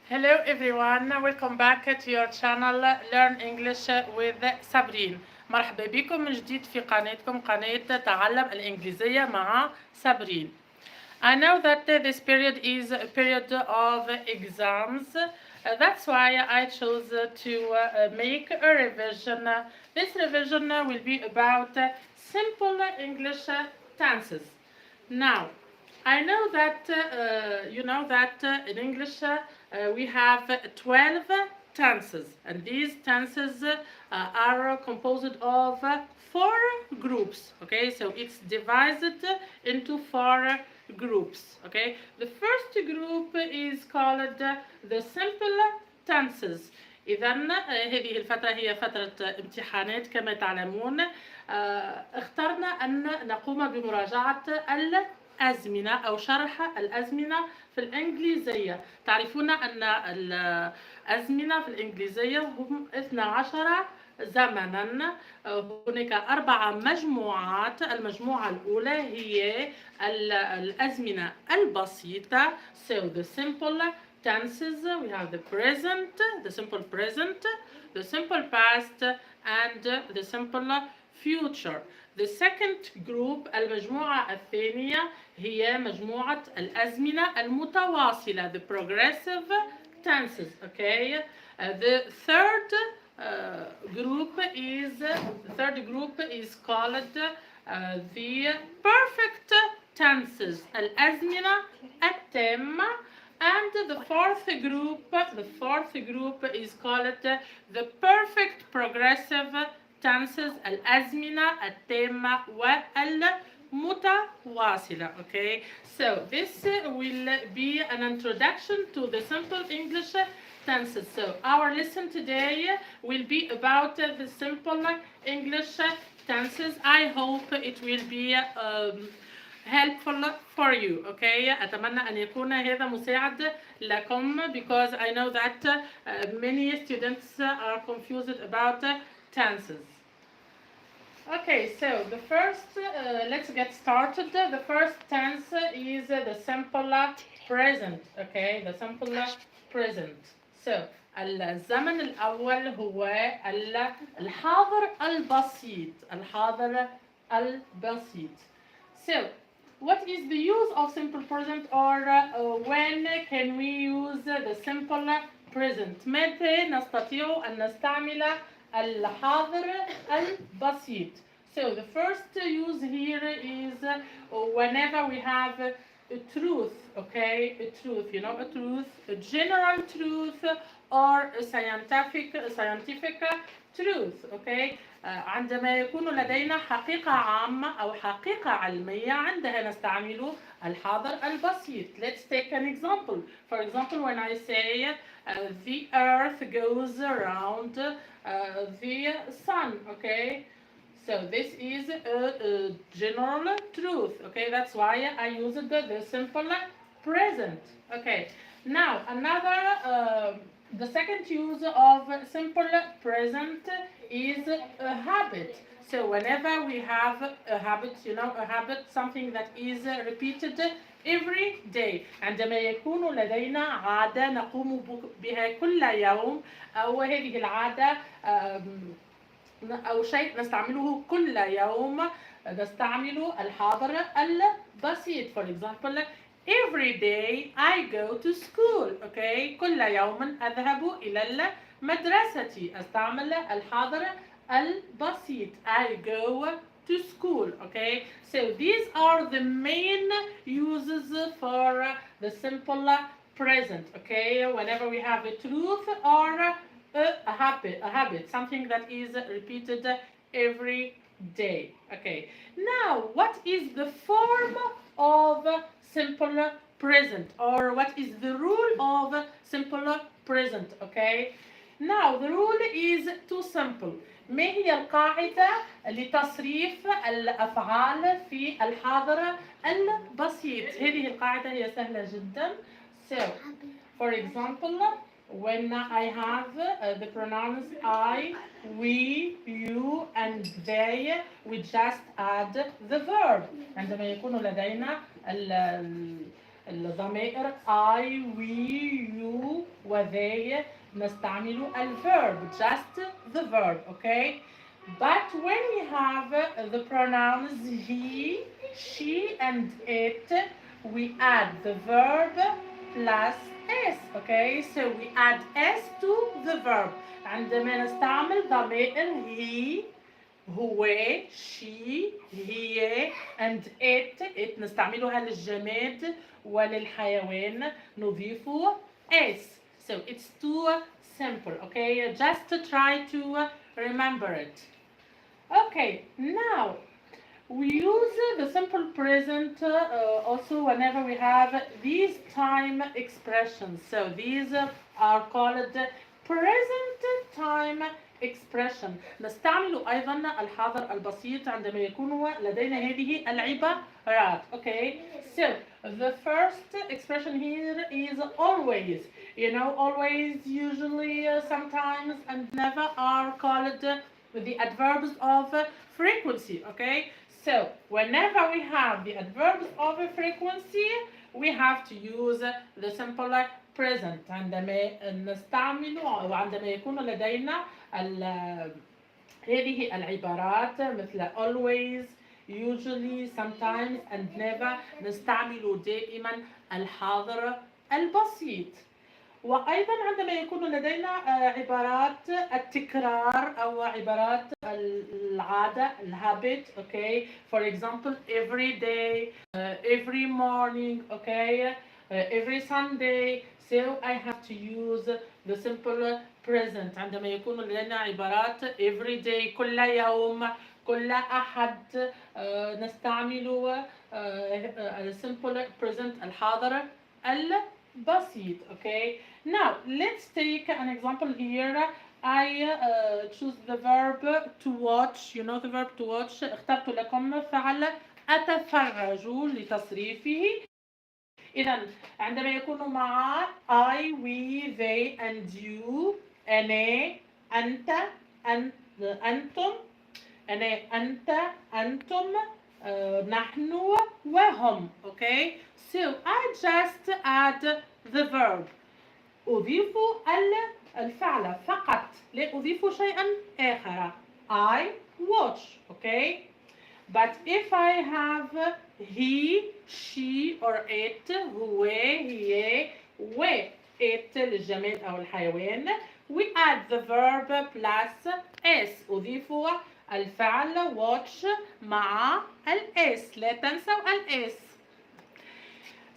Hello everyone, welcome back to your channel Learn English with Sabrine. مرحبا بكم من جديد في قناتكم قناة تعلم الإنجليزية مع سابرين. I know that this period is a period of exams. That's why I chose to make a revision. This revision will be about simple English tenses. Now, I know that you know that in English we have 12 tenses, and these tenses are composed of four groups. Okay, so it's divided into four groups. Okay, the first group is called the simple tenses. إذا هذه الفترة هي فترة امتحانات كما تعلمون. اخترنا أن نقوم بمراجعة الأزمنة أو شرح الأزمنة في الإنجليزية. تعرفون أن الأزمنة في الإنجليزية هم 12 زمنا. هناك 4 مجموعات. المجموعة الأولى هي الأزمنة البسيطة. So the simple tenses, we have the present, the simple present, the simple past, and the simple future. The second group, المجموعة الثانية هي مجموعة الأزمنة المتواصلة, the progressive tenses. Okay, the third group is called the perfect tenses, الأزمنة التامة. And the fourth group is called the perfect progressive tenses, الأزمنة التامة والمتواصلة. Okay, so this will be an introduction to the simple English tenses. So our lesson today will be about the simple English tenses. I hope it will be helpful for you. Okay, أتمنى أن يكون هذا مساعد لكم because I know that many students are confused about tenses. Okay, so the first, let's get started. The first tense is the simple present. Okay, the simple present. So الزمن الأول هو الحاضر البسيط. الحاضر البسيط. So what is the use of simple present, or when can we use the simple present? متى نستطيع أن نستعمل الحاضر البسيط? So the first use here is whenever we have a truth. Okay, a truth, you know, a truth, a general truth, or a scientific truth. Okay, عندما يكون لدينا حقيقة عامة أو حقيقة علمية عندها نستعمل الحاضر البسيط. Let's take an example. For example, when I say the earth goes around the sun. Okay, so this is a general truth. Okay, that's why I used the simple present. Okay, now another the second use of simple present is a habit. So whenever we have a habit, you know, a habit, something that is repeated every day. عندما يكون لدينا عادة نقوم بها كل يوم، أو هذه العادة أو شيء نستعمله كل يوم، نستعمل الحاضر البسيط. For example, every day I go to school. Okay, كل يوم أذهب إلى المدرسة. أستعمل الحاضر البسيط. I go to school. Okay, so these are the main uses for the simple present. Okay, whenever we have a truth or a habit, something that is repeated every day. Okay, now what is the form of simple present, or what is the rule of simple present? Okay, now the rule is too simple. ما هي القاعدة لتصريف الأفعال في الحاضر البسيط؟ هذه القاعدة هي سهلة جدا. So, for example, when I have the pronouns I, we, you, and they, we just add the verb. عندما يكون لدينا الضمائر I, we, you و they نستعمل الverb, just the verb, okay? But when we have the pronouns he, she, and it, we add the verb plus s, okay? So we add s to the verb. عندما نستعمل ضمائر he, هو, she, هي, and it نستعملها للجماد وللحيوان نضيف s. So it's too simple, okay? Just to try to remember it. Okay, now we use the simple present also whenever we have these time expressions. So these are called present time expression. نستعمل أيضا الحاضر البسيط عندما يكون لدينا هذه العبارات. Okay, so the first expression here is always. You know, always, usually, sometimes, and never are called the adverbs of frequency. Okay, so whenever we have the adverbs of frequency, we have to use the simple present. عندما نستعمل أو عندما يكون لدينا هذه العبارات مثل always, usually, sometimes, and never نستعمل دائما الحاضر البسيط. وأيضا عندما يكون لدينا عبارات التكرار أو عبارات العادة الhabit, okay? For example, every day, every morning, okay? Every Sunday. So I have to use the simple present. عندما يكون لدينا عبارات every day, كل يوم، كل أحد، نستعمل simple present الحاضر البسيط. Okay, now let's take an example here. I choose the verb to watch. You know the verb to watch. اخترت لكم فعل أتفرج لتصريفه. إذا عندما يكون مع I, we, they, and you، أنا، أنت، أنتم، أنا، أنت، أنتم، نحن وهم. Okay, so I just add the verb. أضيف الفعل فقط، لا أضيف شيئا آخر. I watch. Okay, but if I have he, she, or it، هو، هي، و it للجماد أو الحيوان، we add the verb plus s. أضيف الفعل watch مع s. لا تنسوا s.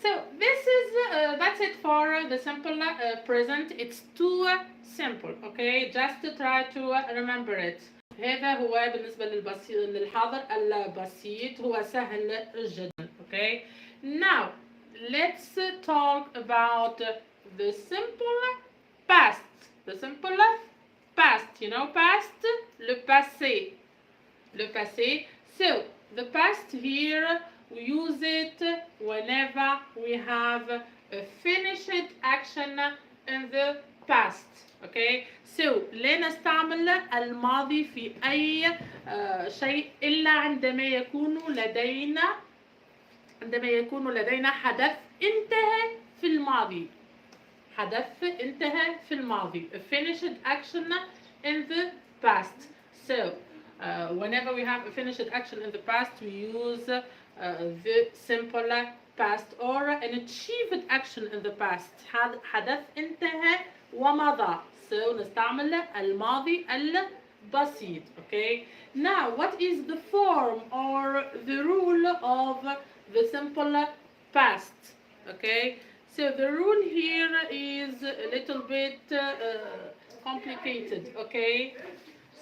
So this is that's it for the simple present. It's too simple. Okay, just to try to remember it. هذا هو بالنسبة للحاضر البسيط، هو سهل جدا. Okay, now let's talk about the simple past. The simple past, you know, past, le passé. Le passé. So the past here, we use it whenever we have a finished action in the past. Okay, so لا نستعمل الماضي في أي شيء إلا عندما يكون لدينا حدث انتهى في الماضي. حدث انتهى في الماضي. A finished action in the past. So whenever we have a finished action in the past, we use the simple past, or an achieved action in the past. حدث انتهى ومضى. So نستعمل الماضي البسيط. Okay, now what is the form or the rule of the simple past? Okay, so the rule here is a little bit complicated. Okay,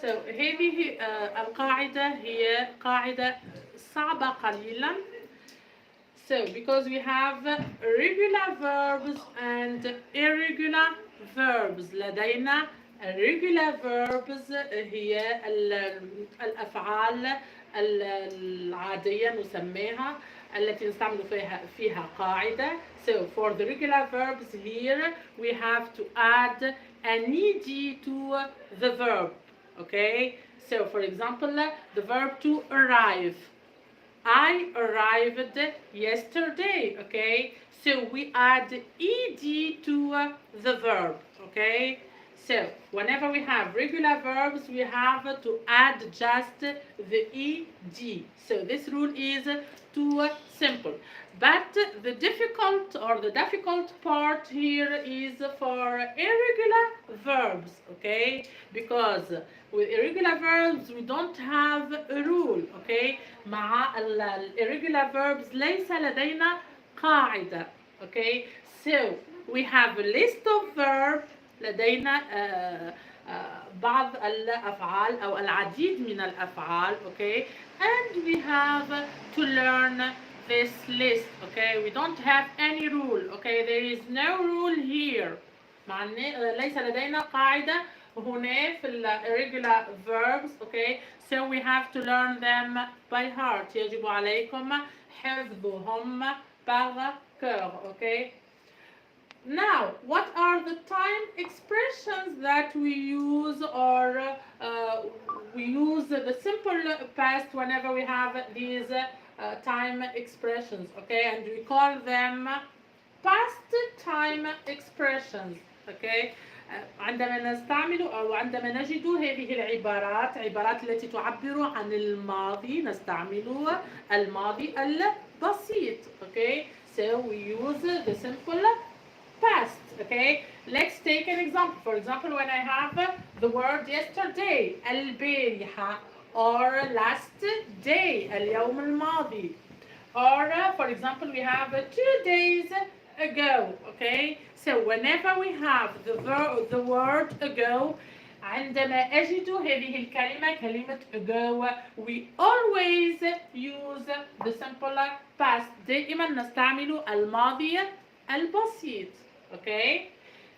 so هذه القاعدة هي قاعدة صعبة قليلا. So because we have regular verbs and irregular verbs. لدينا regular verbs هي الأفعال العادية نسميها التي نستعمل فيها قاعدة. So for the regular verbs here we have to add an ed to the verb. Okay, so for example the verb to arrive. I arrived yesterday. Okay, So we add ed to the verb, okay? So whenever we have regular verbs, we have to add just the ed. So this rule is too simple. But the difficult part here is for irregular verbs, okay? Because with irregular verbs we don't have a rule, okay? مع irregular verbs ليس لدينا قاعدة, okay? So we have a list of verbs. لدينا بعض الأفعال أو العديد من الأفعال, okay? And we have to learn this list, okay? We don't have any rule, okay? There is no rule here. ليس لدينا قاعدة هنا في irregular verbs, okay? So we have to learn them by heart. يجب عليكم حفظهم par cœur, okay? Now, what are the time expressions that we use, or we use the simple past whenever we have these time expressions, okay? And we call them past time expressions, okay? عندما نستعمل أو عندما نجد هذه العبارات التي تعبر عن الماضي نستعمل الماضي البسيط, okay? So we use the simple past, okay? Let's take an example. For example, when I have the word yesterday, البارحة, or last day, اليوم الماضي, or for example, we have 2 days ago, okay? So whenever we have the word ago, عندما أجد هذه الكلمة كلمة ago, we always use the simple past. دائما نستعمل الماضي البسيط. Okay,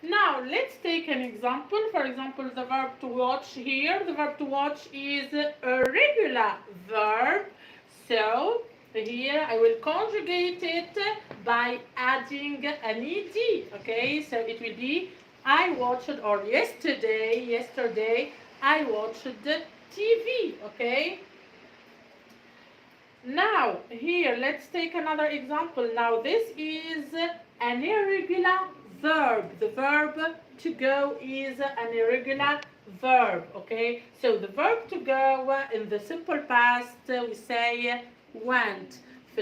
now let's take an example. For example, the verb to watch here. The verb to watch is a regular verb. So here I will conjugate it by adding an ed. Okay, so it will be I watched, or yesterday I watched TV. Okay. Now here let's take another example. Now this is an irregular verb. The verb to go is an irregular verb, okay? So the verb to go in the simple past we say went. في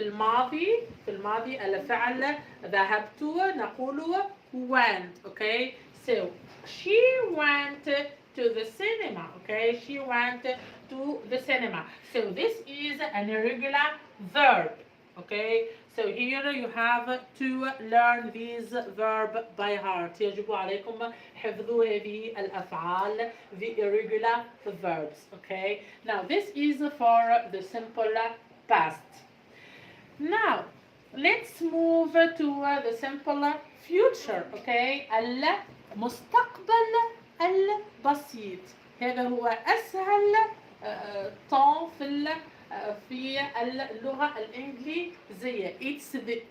الماضي الفعل ذهبت نقول went, okay? So she went to the cinema, okay? She went to the cinema. So this is an irregular verb, okay? So here you have to learn this verb by heart. يجب عليكم حفظ هذه الأفعال, the irregular verbs, okay? Now this is for the simple past. Now let's move to the simple future, okay? المستقبل البسيط. هذا هو أسهل temps في اللغة الإنجليزية. It's the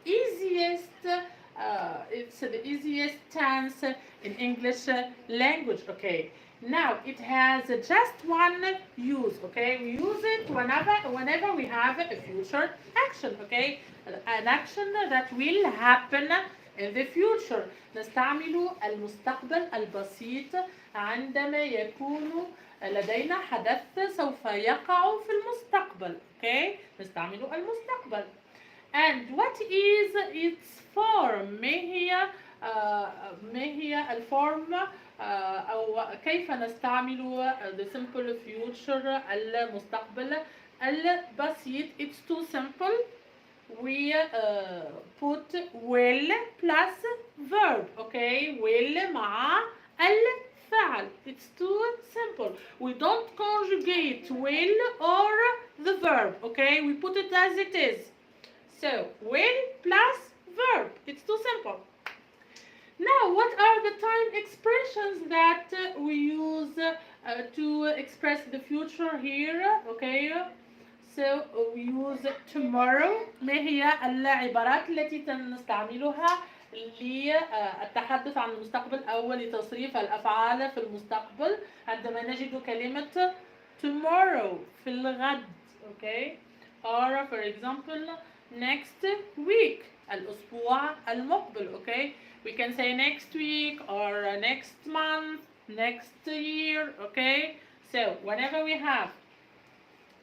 easiest tense in English language, okay? Now it has just one use, okay? We use it whenever we have a future action, okay? An action that will happen in the future. نستعمل المستقبل البسيط عندما يكون لدينا حدث سوف يقع في المستقبل, okay? نستعمل المستقبل. And what is its form? ما هي الفورم أو كيف نستعمل the simple future المستقبل البسيط? It's too simple. We put will plus verb, okay? will مع الفعل. It's too simple. We don't conjugate will or the verb, okay? We put it as it is. So will plus verb. It's too simple. Now, what are the time expressions that we use to express the future here, okay? So we use tomorrow. ما هي العبارات التي نستعملها للتحدث عن المستقبل أو لتصريف الأفعال في المستقبل عندما نجد كلمة tomorrow في الغد, okay? Or for example next week. الأسبوع المقبل. Okay, we can say next week or next month, next year. Okay, so whenever we have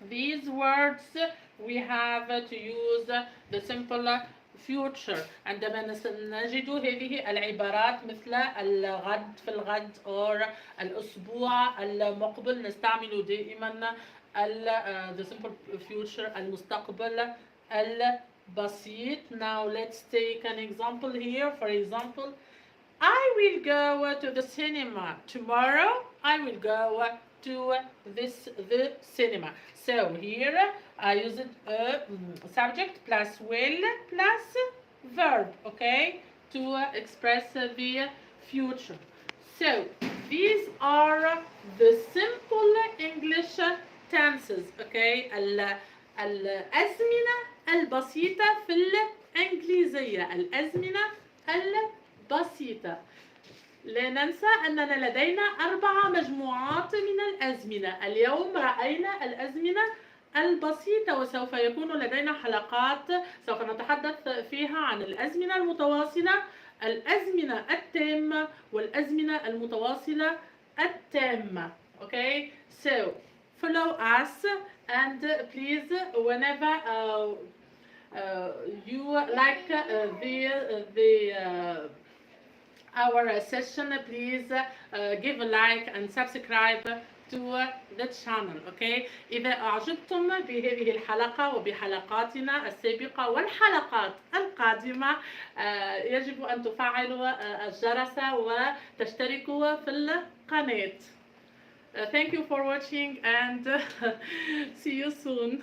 these words we have to use the simple future. عندما نجد هذه العبارات مثل الغد في الغد or الأسبوع المقبل نستعمل دائما the simple future المستقبل البسيط. Now let's take an example here. For example, I will go to the cinema tomorrow. I will go to the cinema. So here I used a subject plus will plus verb, okay, to express the future. So these are the simple English tenses, okay. الأزمنة البسيطة في الإنجليزية. الأزمنة البسيطة. لا ننسى أننا لدينا 4 مجموعات من الأزمنة. اليوم رأينا الأزمنة البسيطة وسوف يكون لدينا حلقات سوف نتحدث فيها عن الأزمنة المتواصلة، الأزمنة التامة والأزمنة المتواصلة التامة. Okay, so follow us and please whenever you like our session, please give a like and subscribe to the channel. Okay, إذا أعجبتم بهذه الحلقة وبحلقاتنا السابقة والحلقات القادمة يجب أن تفعلوا الجرس وتشتركوا في القناة. Thank you for watching and see you soon.